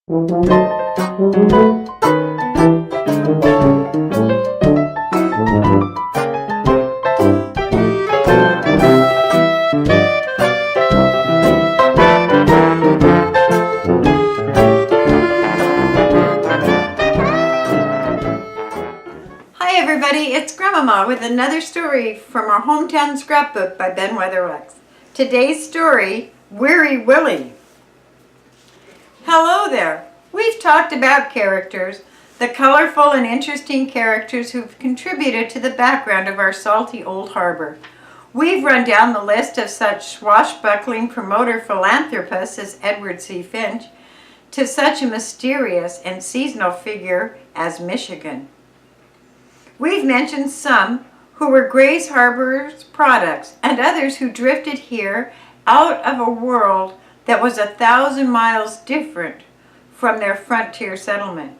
Hi everybody, it's Grandmama with another story from our Hometown Scrapbook by Ben Weatherwax. Today's story, Weary Willie. Hello there. We've talked about characters, the colorful and interesting characters who've contributed to the background of our salty old harbor. We've run down the list of such swashbuckling promoter philanthropists as Edward C. Finch, to such a mysterious and seasonal figure as Michigan. We've mentioned some who were Grays Harbor's products and others who drifted here out of a world that was 1,000 miles different from their frontier settlement.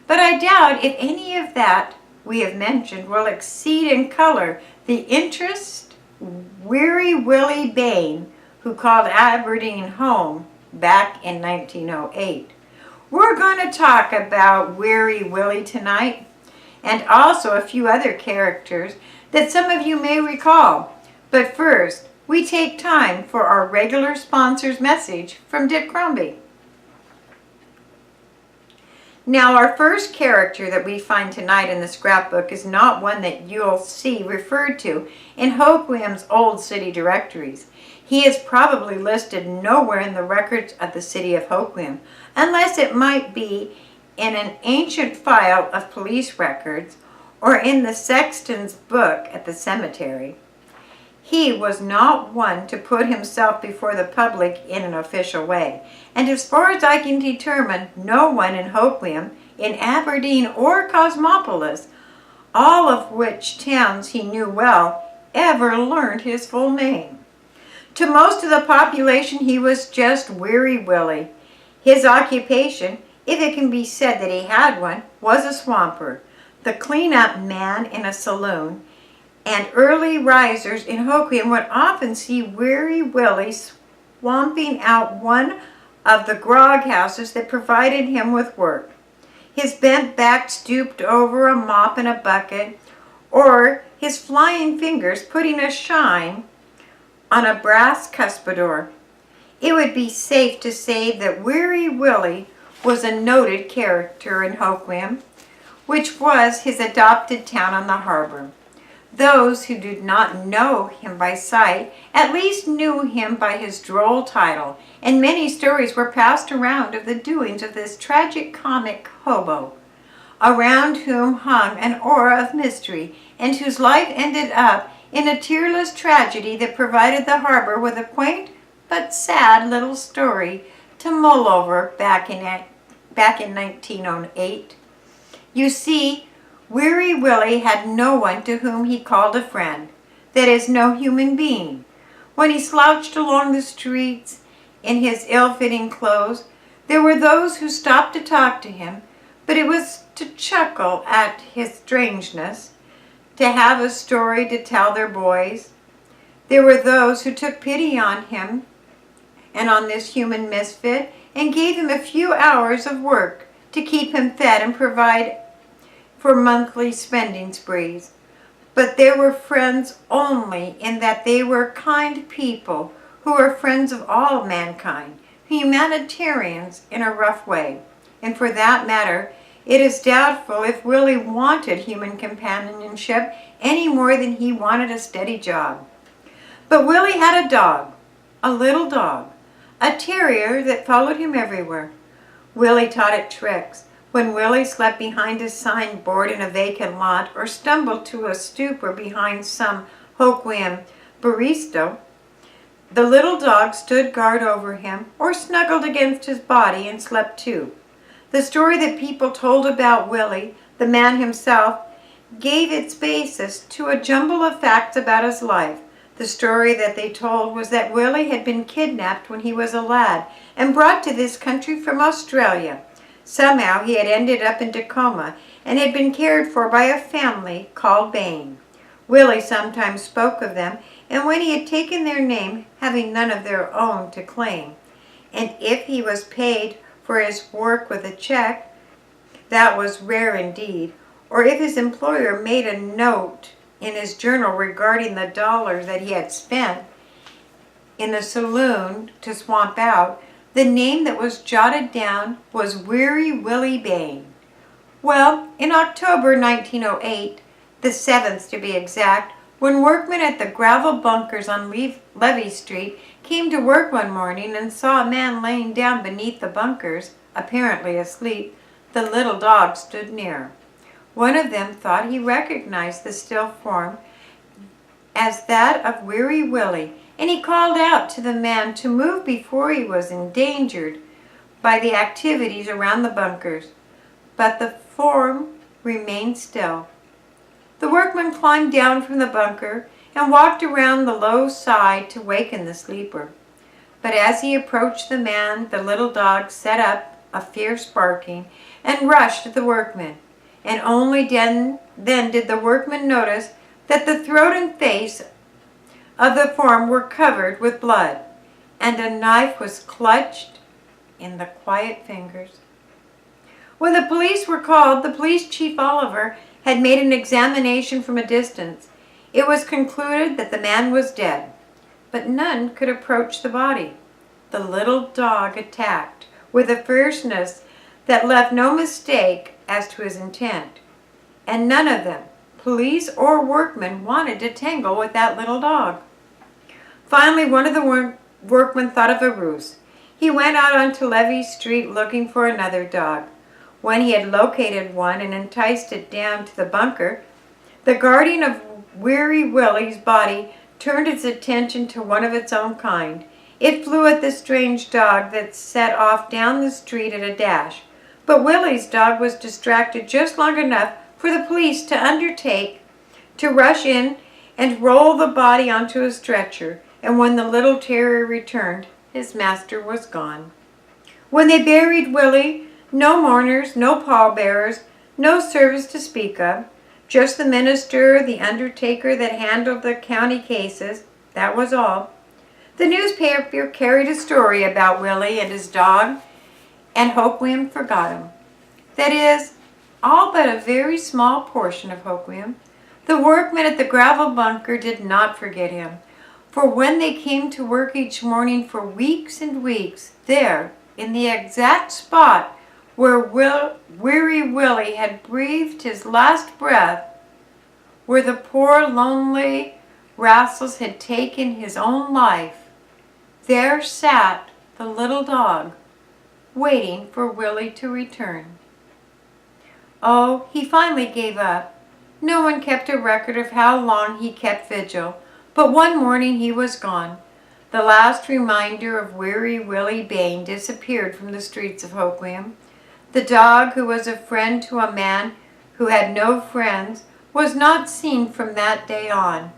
But I doubt if any of that we have mentioned will exceed in color the interest Weary Willie Bain, who called Aberdeen home back in 1908. We're going to talk about Weary Willie tonight, and also a few other characters that some of you may recall. But first, we take time for our regular sponsor's message from Dick Crombie. Now, our first character that we find tonight in the scrapbook is not one that you'll see referred to in Hoquiam's old city directories. He is probably listed nowhere in the records of the city of Hoquiam, unless it might be in an ancient file of police records or in the sexton's book at the cemetery. He was not one to put himself before the public in an official way, and as far as I can determine, no one in Hoquiam, in Aberdeen or Cosmopolis, all of which towns he knew well, ever learned his full name. To most of the population he was just Weary Willie. His occupation, if it can be said that he had one, was a swamper, the clean-up man in a saloon, and early risers in Hoquiam would often see Weary Willie swamping out one of the grog houses that provided him with work. His bent back stooped over a mop and a bucket, or his flying fingers putting a shine on a brass cuspidor. It would be safe to say that Weary Willie was a noted character in Hoquiam, which was his adopted town on the harbor. Those who did not know him by sight at least knew him by his droll title, and many stories were passed around of the doings of this tragic comic hobo, around whom hung an aura of mystery, and whose life ended up in a tearless tragedy that provided the harbor with a quaint but sad little story to mull over back in 1908. You see, Weary Willie had no one to whom he called a friend, that is, no human being. When he slouched along the streets in his ill-fitting clothes, there were those who stopped to talk to him, but it was to chuckle at his strangeness, to have a story to tell their boys. There were those who took pity on him and on this human misfit, and gave him a few hours of work to keep him fed and provide for monthly spending sprees. But there were friends only in that they were kind people who were friends of all mankind, humanitarians in a rough way. And for that matter, it is doubtful if Willie wanted human companionship any more than he wanted a steady job. But Willie had a dog, a little dog, a terrier that followed him everywhere. Willie taught it tricks. When Willie slept behind a signboard in a vacant lot or stumbled to a stupor behind some Hoquiam baristo, the little dog stood guard over him or snuggled against his body and slept too. The story that people told about Willie, the man himself, gave its basis to a jumble of facts about his life. The story that they told was that Willie had been kidnapped when he was a lad and brought to this country from Australia. Somehow he had ended up in Tacoma and had been cared for by a family called Bain. Willie sometimes spoke of them, and when he had taken their name, having none of their own to claim, and if he was paid for his work with a check, that was rare indeed, or if his employer made a note in his journal regarding the dollars that he had spent in the saloon to swamp out, the name that was jotted down was Weary Willie Bain. Well, in October 1908, the 7th to be exact, when workmen at the gravel bunkers on Levy Street came to work one morning and saw a man laying down beneath the bunkers, apparently asleep, the little dog stood near. One of them thought he recognized the still form as that of Weary Willie, and he called out to the man to move before he was endangered by the activities around the bunkers. But the form remained still. The workman climbed down from the bunker and walked around the low side to waken the sleeper. But as he approached the man, the little dog set up a fierce barking and rushed at the workman. And only then did the workman notice that the throat and face of the form were covered with blood, and a knife was clutched in the quiet fingers. When the police were called, the police chief Oliver had made an examination from a distance. It was concluded that the man was dead, but none could approach the body. The little dog attacked with a fierceness that left no mistake as to his intent, and none of them, police or workmen, wanted to tangle with that little dog. Finally, one of the workmen thought of a ruse. He went out onto Levy Street looking for another dog. When he had located one and enticed it down to the bunker, the guardian of Weary Willie's body turned its attention to one of its own kind. It flew at the strange dog that set off down the street at a dash. But Willie's dog was distracted just long enough for the police to undertake to rush in and roll the body onto a stretcher, and when the little terrier returned, his master was gone. When they buried Willie, no mourners, no pallbearers, no service to speak of, just the minister, the undertaker that handled the county cases, that was all. The newspaper carried a story about Willie and his dog, and Hoquiam forgot him. That is, all but a very small portion of Hoquiam. The workmen at the gravel bunker did not forget him, for when they came to work each morning for weeks and weeks, there, in the exact spot where Weary Willie had breathed his last breath, where the poor lonely Rascals had taken his own life, there sat the little dog, waiting for Willie to return. Oh, he finally gave up. No one kept a record of how long he kept vigil, but one morning he was gone. The last reminder of Weary Willie Bain disappeared from the streets of Hoquiam. The dog, who was a friend to a man who had no friends, was not seen from that day on.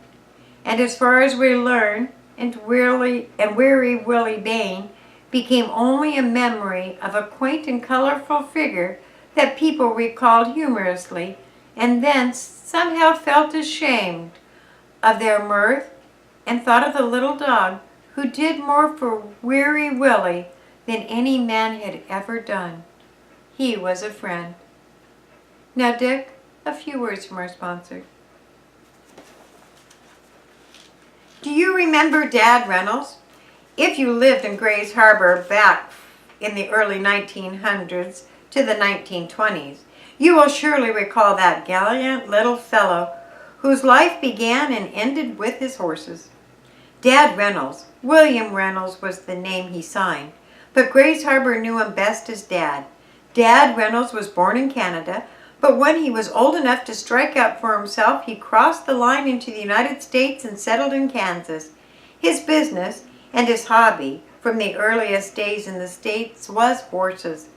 And as far as we learn, Weary Willie Bain became only a memory of a quaint and colorful figure that people recalled humorously, and then somehow felt ashamed of their mirth and thought of the little dog who did more for Weary Willie than any man had ever done. He was a friend. Now, Dick, a few words from our sponsor. Do you remember Dad Reynolds? If you lived in Grays Harbor back in the early 1900s to the 1920s, you will surely recall that gallant little fellow whose life began and ended with his horses. Dad Reynolds, William Reynolds was the name he signed, but Grays Harbor knew him best as Dad. Dad Reynolds was born in Canada, but when he was old enough to strike out for himself, he crossed the line into the United States and settled in Kansas. His business and his hobby from the earliest days in the States was horses.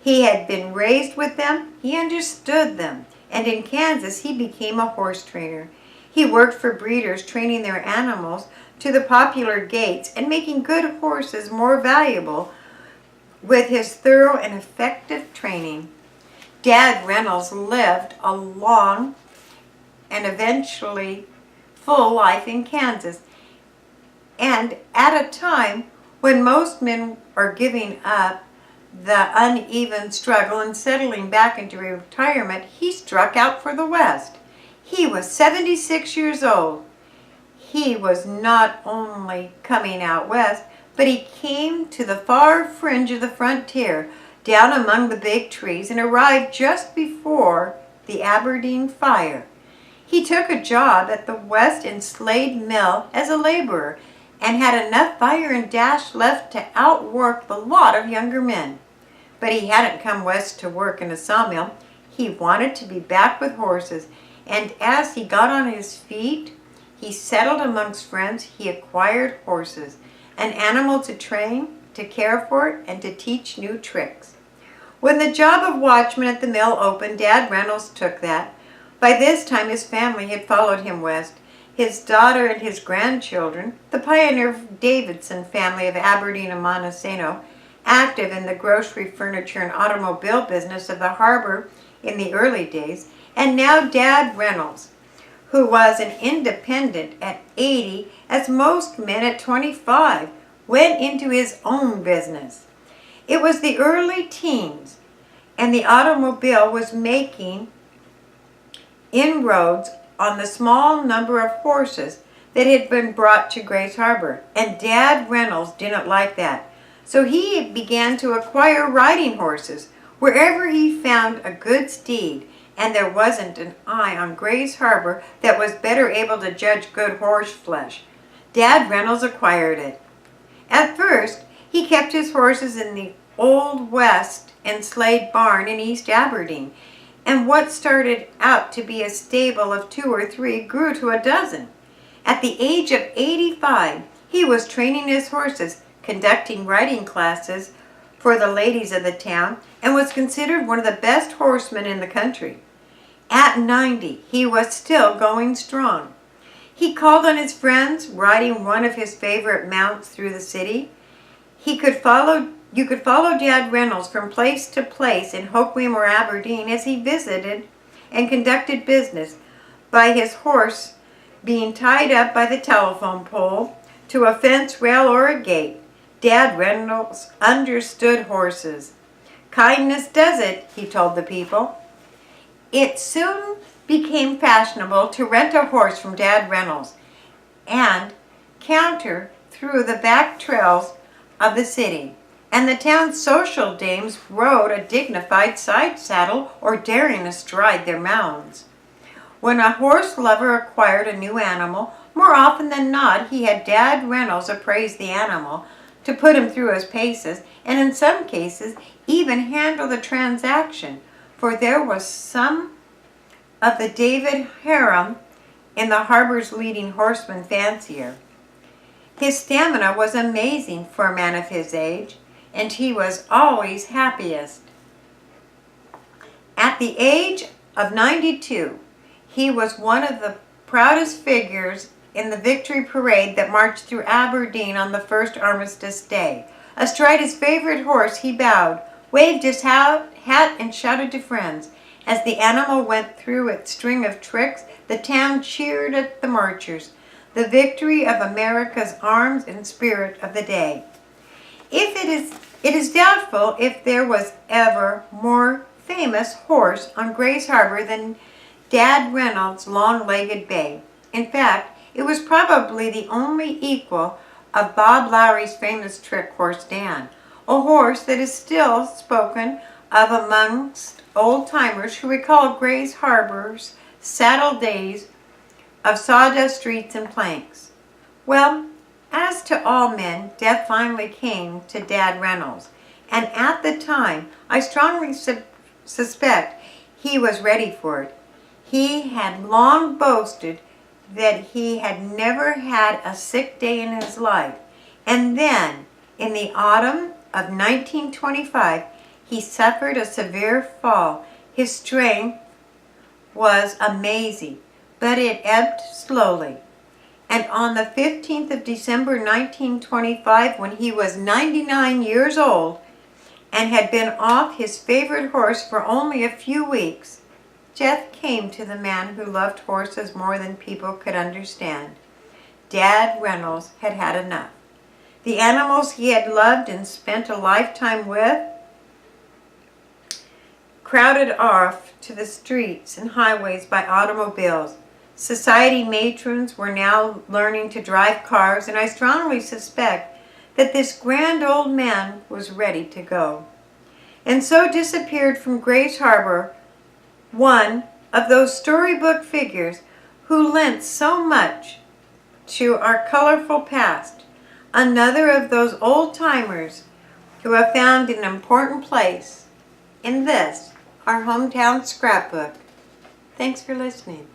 He had been raised with them, he understood them, and in Kansas he became a horse trainer. He worked for breeders training their animals to the popular gaits and making good horses more valuable with his thorough and effective training. Dad Reynolds lived a long and eventually full life in Kansas, and at a time when most men are giving up the uneven struggle and settling back into retirement, he struck out for the West. He was 76 years old. He was not only coming out west, but he came to the far fringe of the frontier, down among the big trees, and arrived just before the Aberdeen fire. He took a job at the West Slade Mill as a laborer and had enough fire and dash left to outwork the lot of younger men. But he hadn't come west to work in a sawmill. He wanted to be back with horses, and as he got on his feet, he settled amongst friends. He acquired horses, an animal to train, to care for, and to teach new tricks. When the job of watchman at the mill opened, Dad Reynolds took that. By this time, his family had followed him west. His daughter and his grandchildren, the pioneer Davidson family of Aberdeen and Montesano, active in the grocery, furniture, and automobile business of the harbor in the early days, and now Dad Reynolds, who was an independent at 80, as most men at 25, went into his own business. It was the early teens, and the automobile was making inroads on the small number of horses that had been brought to Grays Harbor, and Dad Reynolds didn't like that. So he began to acquire riding horses wherever he found a good steed, and there wasn't an eye on Grays Harbor that was better able to judge good horse flesh. Dad Reynolds acquired it. At first, he kept his horses in the Old West Slade barn in East Aberdeen, and what started out to be a stable of 2 or 3 grew to a dozen. At the age of 85, he was training his horses, conducting riding classes for the ladies of the town, and was considered one of the best horsemen in the country. At 90, he was still going strong. He called on his friends, riding one of his favorite mounts through the city. You could follow Dad Reynolds from place to place in Hoquiam or Aberdeen as he visited and conducted business, by his horse being tied up by the telephone pole to a fence rail or a gate. Dad Reynolds understood horses. Kindness does it, he told the people. It soon became fashionable to rent a horse from Dad Reynolds and canter through the back trails of the city, and the town's social dames rode a dignified side saddle or daring astride their mounts. When a horse lover acquired a new animal, more often than not he had Dad Reynolds appraise the animal, to put him through his paces, and in some cases even handle the transaction, for there was some of the David harem in the harbor's leading horseman fancier. His stamina was amazing for a man of his age, and he was always happiest. At the age of 92, he was one of the proudest figures in the victory parade that marched through Aberdeen on the first Armistice Day. Astride his favorite horse, he bowed, waved his hat, and shouted to friends. As the animal went through its string of tricks, the town cheered at the marchers, the victory of America's arms and spirit of the day. It is doubtful if there was ever more famous horse on Grays Harbor than Dad Reynolds' long-legged bay. In fact, it was probably the only equal of Bob Lowry's famous trick horse Dan, a horse that is still spoken of amongst old-timers who recall Grays Harbor's saddle days of sawdust streets and planks. Well, as to all men, death finally came to Dad Reynolds, and at the time, I strongly suspect he was ready for it. He had long boasted that he had never had a sick day in his life, and then, in the autumn of 1925, he suffered a severe fall. His strength was amazing, but it ebbed slowly. And on the 15th of December 1925, when he was 99 years old and had been off his favorite horse for only a few weeks, death came to the man who loved horses more than people could understand. Dad Reynolds had had enough. The animals he had loved and spent a lifetime with crowded off to the streets and highways by automobiles. Society matrons were now learning to drive cars, and I strongly suspect that this grand old man was ready to go. And so disappeared from Grace Harbor one of those storybook figures who lent so much to our colorful past, another of those old-timers who have found an important place in this, our hometown scrapbook. Thanks for listening.